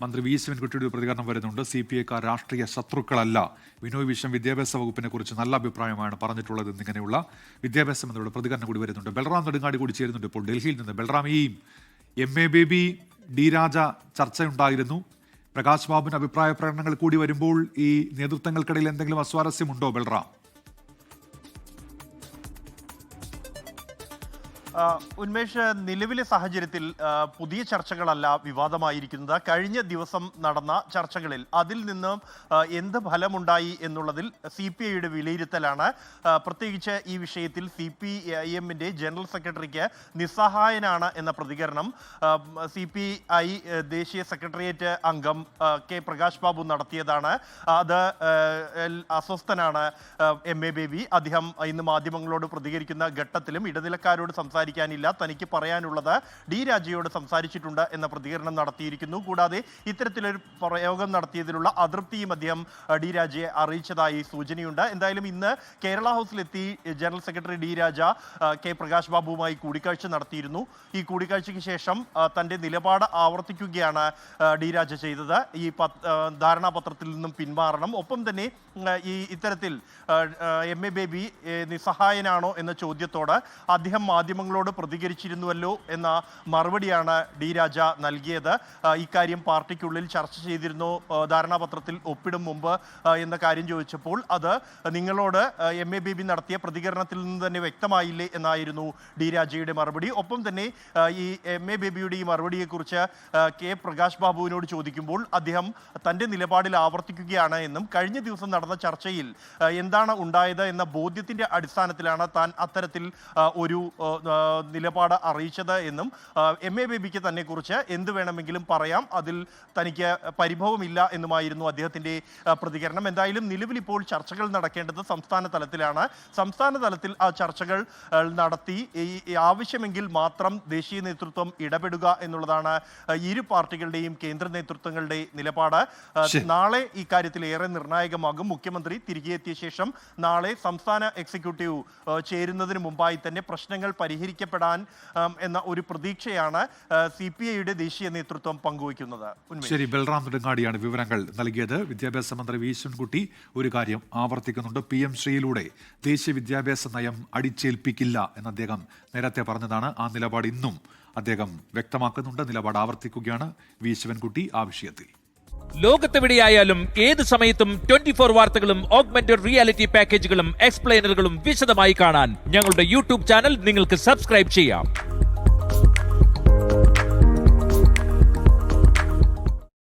മന്ത്രി വി ശിവൻകുട്ടിയുടെ പ്രതികരണം വരുന്നുണ്ട്. CPI-ക്കാർ രാഷ്ട്രീയ ശത്രുക്കളല്ല. ബിനോയ് വിശ്വം വിദ്യാഭ്യാസ വകുപ്പിനെ കുറിച്ച് നല്ല അഭിപ്രായമാണ് പറഞ്ഞിട്ടുള്ളത് എന്നിങ്ങനെയുള്ള വിദ്യാഭ്യാസ മന്ത്രിയുടെ പ്രതികരണം കൂടി വരുന്നുണ്ട്. ബൽറാം നെടുങ്ങാടി കൂടി ചേരുന്നുണ്ട് ഇപ്പോൾ ഡൽഹിയിൽ നിന്ന്. ബൽറാം, ഈ MA ബേബി ഡി രാജ ചർച്ചയുണ്ടായിരുന്നു. പ്രകാശ് ബാബുവിന്റെ അഭിപ്രായ പ്രകടനങ്ങൾ കൂടി വരുമ്പോൾ ഈ നേതൃത്വങ്ങൾക്കിടയിൽ എന്തെങ്കിലും അസ്വാരസ്യമുണ്ടോ ബൽറാം? ഉന്മേഷ്, നിലവിലെ സാഹചര്യത്തിൽ പുതിയ ചർച്ചകളല്ല വിവാദമായിരിക്കുന്നത്. കഴിഞ്ഞ ദിവസം നടന്ന ചർച്ചകളിൽ അതിൽ നിന്നും എന്ത് ഫലമുണ്ടായി എന്നുള്ളതിൽ CPIയുടെ വിലയിരുത്തലാണ്. പ്രത്യേകിച്ച് ഈ വിഷയത്തിൽ CPIM-ന്റെ ജനറൽ സെക്രട്ടറിക്ക് നിസ്സഹായനാണ് എന്ന പ്രതികരണം CPI ദേശീയ സെക്രട്ടേറിയറ്റ് അംഗം K പ്രകാശ് ബാബു നടത്തിയതാണ്. അത് അസ്വസ്ഥനാണ് MA ബേബി. അദ്ദേഹം ഇന്ന് മാധ്യമങ്ങളോട് പ്രതികരിക്കുന്ന ഘട്ടത്തിലും ഇടനിലക്കാരോട് സംസാരിക്കാനില്ല, തനിക്ക് പറയാനുള്ളത് ഡി രാജയോട് സംസാരിച്ചിട്ടുണ്ട് എന്ന പ്രതികരണം നടത്തിയിരിക്കുന്നു. കൂടാതെ ഇത്തരത്തിലൊരു പ്രയോഗം നടത്തിയതിലുള്ള അതൃപ്തിയും അദ്ദേഹം ഡി രാജയെ അറിയിച്ചതായി സൂചനയുണ്ട്. എന്തായാലും ഇന്ന് കേരള ഹൗസിലെത്തി ജനറൽ സെക്രട്ടറി ഡി രാജ K പ്രകാശ് ബാബുവുമായി കൂടിക്കാഴ്ച നടത്തിയിരുന്നു. ഈ കൂടിക്കാഴ്ചയ്ക്ക് ശേഷം തന്റെ നിലപാട് ആവർത്തിക്കുകയാണ് ഡി രാജ ചെയ്തത്. ഈ ധാരണാപത്രത്തിൽ നിന്നും പിന്മാറണം, ഒപ്പം തന്നെ ഈ ഇത്തരത്തിൽ MA ബേബി നിസ്സഹായനാണോ എന്ന ചോദ്യത്തോട് അദ്ദേഹം മാധ്യമങ്ങളോട് പ്രതികരിച്ചിരുന്നുവല്ലോ എന്ന മറുപടിയാണ് ഡി രാജ നൽകിയത്. ഇക്കാര്യം പാർട്ടിക്കുള്ളിൽ ചർച്ച ചെയ്തിരുന്നു ധാരണാപത്രത്തിൽ ഒപ്പിടും മുമ്പ് എന്ന കാര്യം ചോദിച്ചപ്പോൾ അത് നിങ്ങളോട് MA ബേബി നടത്തിയ പ്രതികരണത്തിൽ നിന്ന് തന്നെ വ്യക്തമായില്ലേ എന്നായിരുന്നു ഡി രാജയുടെ മറുപടി. ഒപ്പം തന്നെ ഈ MA ബേബിയുടെ ഈ മറുപടിയെക്കുറിച്ച് K പ്രകാശ് ബാബുവിനോട് ചോദിക്കുമ്പോൾ അദ്ദേഹം തൻ്റെ നിലപാടിൽ ആവർത്തിക്കുകയാണ് എന്നും കഴിഞ്ഞ ദിവസം നടന്ന ചർച്ചയിൽ എന്താണ് ഉണ്ടായത് എന്ന ബോധ്യത്തിൻ്റെ അടിസ്ഥാനത്തിലാണ് താൻ അത്തരത്തിൽ ഒരു നിലപാട് അറിയിച്ചത് എന്നും MA ബേബിക്ക് തന്നെ കുറിച്ച് എന്ത് വേണമെങ്കിലും പറയാം, അതിൽ തനിക്ക് പരിഭവമില്ല എന്നുമായിരുന്നു അദ്ദേഹത്തിൻ്റെ പ്രതികരണം. എന്തായാലും നിലവിൽ ഇപ്പോൾ ചർച്ചകൾ നടക്കേണ്ടത് സംസ്ഥാന തലത്തിലാണ്. സംസ്ഥാന തലത്തിൽ ആ ചർച്ചകൾ നടത്തി ആവശ്യമെങ്കിൽ മാത്രം ദേശീയ നേതൃത്വം ഇടപെടുക എന്നുള്ളതാണ് ഇരു പാർട്ടികളുടെയും കേന്ദ്ര നേതൃത്വങ്ങളുടെ നിലപാട്. നാളെ ഈ കാര്യത്തിൽ ഏറെ നിർണായകമാകും. മുഖ്യമന്ത്രി തിരികെ എത്തിയ ശേഷം നാളെ സംസ്ഥാന എക്സിക്യൂട്ടീവ് ചേരുന്നതിന് മുമ്പായി തന്നെ പ്രശ്നങ്ങൾ പരിഹരിക്കപ്പെടാൻ എന്ന ഒരു പ്രതീക്ഷയാണ് CPIയുടെ ദേശീയ നേതൃത്വം പങ്കുവയ്ക്കുന്നത്. ശരി, ബൽറാം നെടുങ്ങാടിയാണ് വിവരങ്ങൾ നൽകിയത്. വിദ്യാഭ്യാസ മന്ത്രി വി ശിവൻകുട്ടി ഒരു കാര്യം ആവർത്തിക്കുന്നുണ്ട്. PM ശ്രീയിലൂടെ ദേശീയ വിദ്യാഭ്യാസ നയം അടിച്ചേൽപ്പിക്കില്ല എന്ന് അദ്ദേഹം നേരത്തെ പറഞ്ഞതാണ്. ആ നിലപാട് ഇന്നും അദ്ദേഹം വ്യക്തമാക്കുന്നുണ്ട്. നിലപാട് ആവർത്തിക്കുകയാണ് വി ശിവൻകുട്ടി ആ വിഷയത്തിൽ. ലോകത്തെവിടെയായാലും ഏത് സമയത്തും 24 വാർത്തകളും ഓഗ്മെന്റഡ് റിയാലിറ്റി പാക്കേജുകളും എക്സ്പ്ലെയിനറുകളും വിശദമായി കാണാൻ ഞങ്ങളുടെ YouTube ചാനൽ നിങ്ങൾക്ക് സബ്സ്ക്രൈബ് ചെയ്യാം.